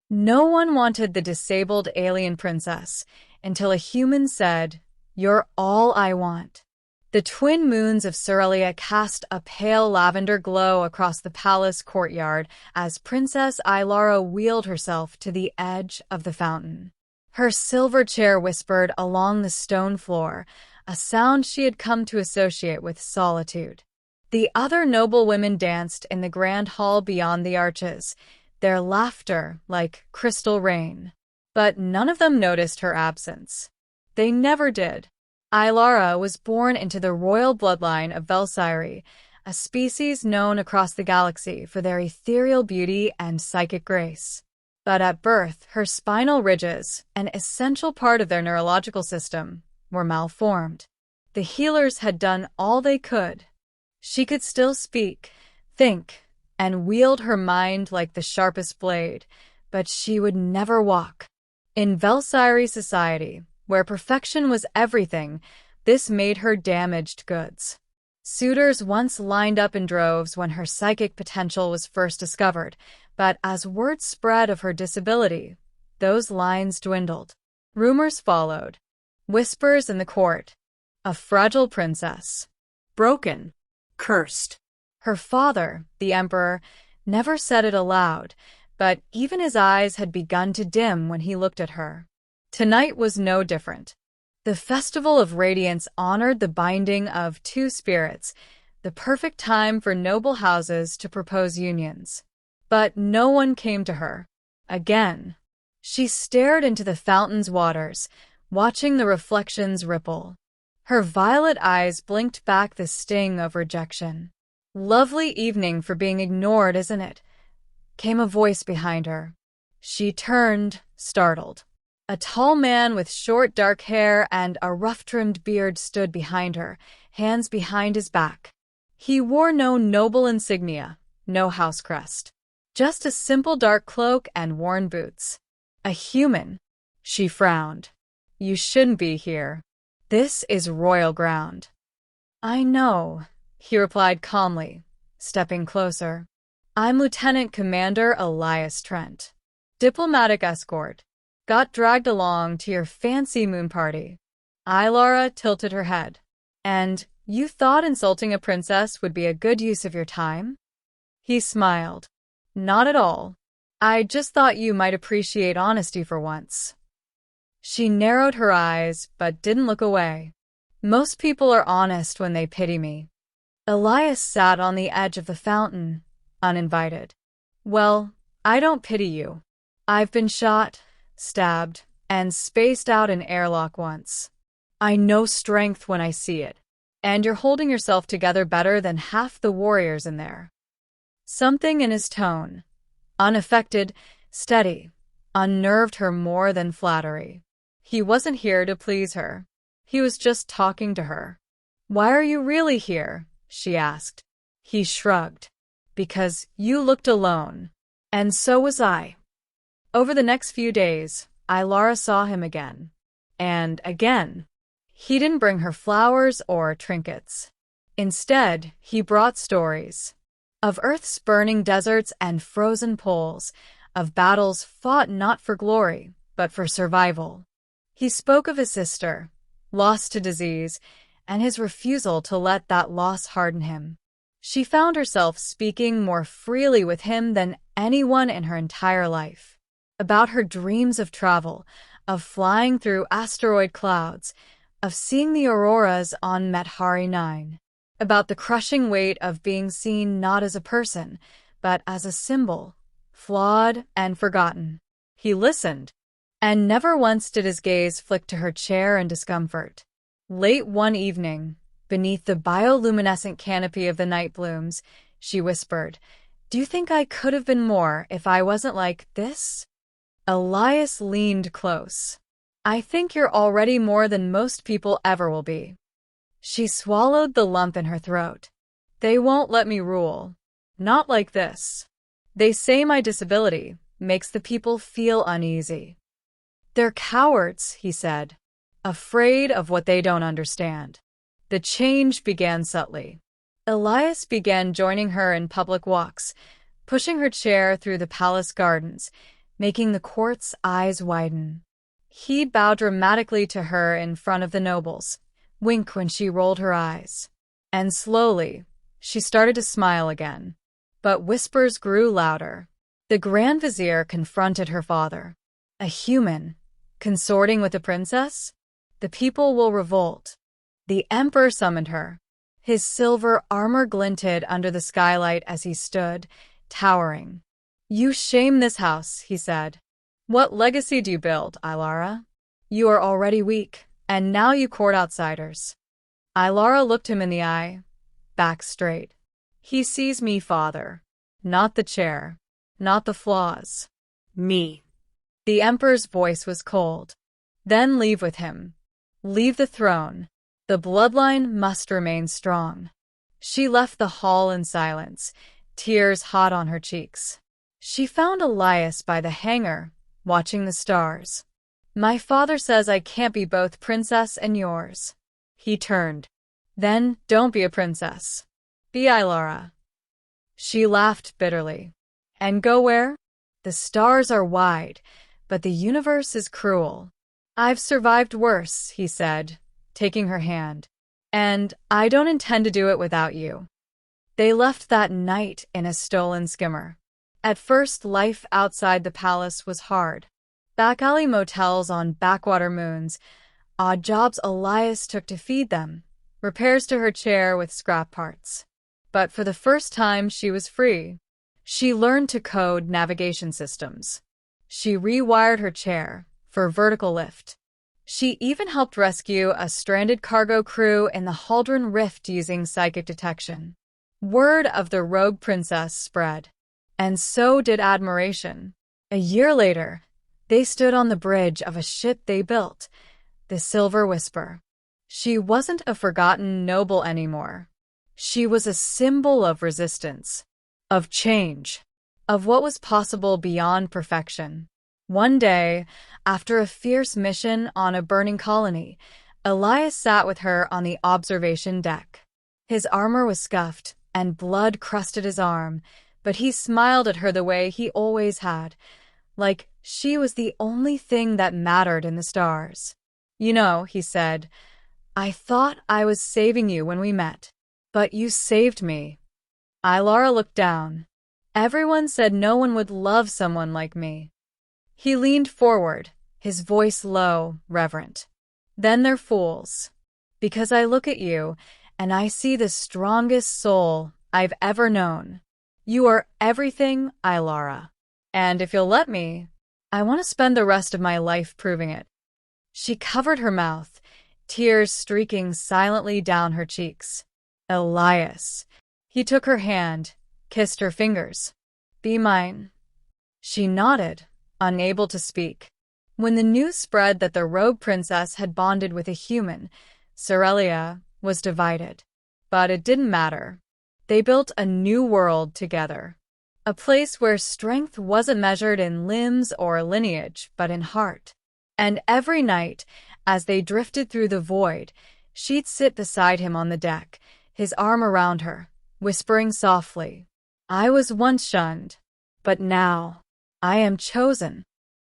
No one wanted the disabled alien princess until a human said, "You're all I want." The twin moons of Cerelia cast a pale lavender glow across the palace courtyard as Princess Ilara wheeled herself to the edge of the fountain. Her silver chair whispered along the stone floor, a sound she had come to associate with solitude. The other noble women danced in the grand hall beyond the arches, their laughter like crystal rain. But none of them noticed her absence. They never did. Ilara was born into the royal bloodline of Velsiri, a species known across the galaxy for their ethereal beauty and psychic grace. But at birth, her spinal ridges, an essential part of their neurological system, were malformed. The healers had done all they could. She could still speak, think, and wield her mind like the sharpest blade, but she would never walk. In Velsiri society, where perfection was everything, this made her damaged goods. Suitors once lined up in droves when her psychic potential was first discovered, but as word spread of her disability, those lines dwindled. Rumors followed. Whispers in the court. A fragile princess. Broken. Cursed. Her father, the emperor, never said it aloud, but even his eyes had begun to dim when he looked at her. Tonight was no different. The Festival of Radiance honored the binding of two spirits, the perfect time for noble houses to propose unions. But no one came to her. Again. She stared into the fountain's waters, watching the reflections ripple. Her violet eyes blinked back the sting of rejection. "Lovely evening for being ignored, isn't it?" came a voice behind her. She turned, startled. A tall man with short dark hair and a rough-trimmed beard stood behind her, hands behind his back. He wore no noble insignia, no house crest. Just a simple dark cloak and worn boots. A human. She frowned. "You shouldn't be here. This is royal ground." "I know," he replied calmly, stepping closer. "I'm Lieutenant Commander Elias Trent. Diplomatic escort. Got dragged along to your fancy moon party." Ilara tilted her head. "And you thought insulting a princess would be a good use of your time?" He smiled. "Not at all. I just thought you might appreciate honesty for once." She narrowed her eyes, but didn't look away. "Most people are honest when they pity me." Elias sat on the edge of the fountain, uninvited. "Well, I don't pity you. I've been shot, stabbed, and spaced out an airlock once. I know strength when I see it, and you're holding yourself together better than half the warriors in there." Something in his tone, unaffected, steady, unnerved her more than flattery. He wasn't here to please her. He was just talking to her. "Why are you really here?" she asked. He shrugged. "Because you looked alone. And so was I." Over the next few days, Ilara saw him again. And again. He didn't bring her flowers or trinkets. Instead, he brought stories. Of Earth's burning deserts and frozen poles, of battles fought not for glory, but for survival. He spoke of his sister, lost to disease, and his refusal to let that loss harden him. She found herself speaking more freely with him than anyone in her entire life. About her dreams of travel, of flying through asteroid clouds, of seeing the auroras on Methari 9. About the crushing weight of being seen not as a person, but as a symbol, flawed and forgotten. He listened, and never once did his gaze flick to her chair in discomfort. Late one evening, beneath the bioluminescent canopy of the night blooms, she whispered, "Do you think I could have been more if I wasn't like this?" Elias leaned close. "I think you're already more than most people ever will be." She swallowed the lump in her throat. "They won't let me rule. Not like this. They say my disability makes the people feel uneasy." "They're cowards," he said, "afraid of what they don't understand." The change began subtly. Elias began joining her in public walks, pushing her chair through the palace gardens, making the court's eyes widen. He bowed dramatically to her in front of the nobles, wink when she rolled her eyes. And slowly, she started to smile again. But whispers grew louder. The Grand Vizier confronted her father. A human, consorting with a princess? The people will revolt. The Emperor summoned her. His silver armor glinted under the skylight as he stood, towering. "You shame this house," he said. "What legacy do you build, Ilara? You are already weak, and now you court outsiders." Ilara looked him in the eye, back straight. "He sees me, father. Not the chair. Not the flaws. Me." The Emperor's voice was cold. "Then leave with him. Leave the throne. The bloodline must remain strong." She left the hall in silence, tears hot on her cheeks. She found Elias by the hangar, watching the stars. "My father says I can't be both princess and yours." He turned. "Then don't be a princess. Be Ilara." She laughed bitterly. "And go where? The stars are wide, but the universe is cruel." "I've survived worse," he said, taking her hand. "And I don't intend to do it without you." They left that night in a stolen skimmer. At first, life outside the palace was hard. Back alley motels on backwater moons, odd jobs Elias took to feed them, repairs to her chair with scrap parts. But for the first time, she was free. She learned to code navigation systems. She rewired her chair for vertical lift. She even helped rescue a stranded cargo crew in the Haldron Rift using psychic detection. Word of the rogue princess spread. And so did admiration. A year later, they stood on the bridge of a ship they built, the Silver Whisper. She wasn't a forgotten noble anymore. She was a symbol of resistance, of change, of what was possible beyond perfection. One day, after a fierce mission on a burning colony, Elias sat with her on the observation deck. His armor was scuffed, and blood crusted his arm, but he smiled at her the way he always had, like she was the only thing that mattered in the stars. "You know," he said, "I thought I was saving you when we met, but you saved me." Ilara looked down. "Everyone said no one would love someone like me." He leaned forward, his voice low, reverent. "Then they're fools. Because I look at you, and I see the strongest soul I've ever known. You are everything, Ilara. And if you'll let me, I want to spend the rest of my life proving it." She covered her mouth, tears streaking silently down her cheeks. "Elias." He took her hand, kissed her fingers. "Be mine." She nodded, unable to speak. When the news spread that the rogue princess had bonded with a human, Cerelia was divided. But it didn't matter. They built a new world together. A place where strength wasn't measured in limbs or lineage, but in heart. And every night, as they drifted through the void, she'd sit beside him on the deck, his arm around her, whispering softly, "I was once shunned, but now I am chosen."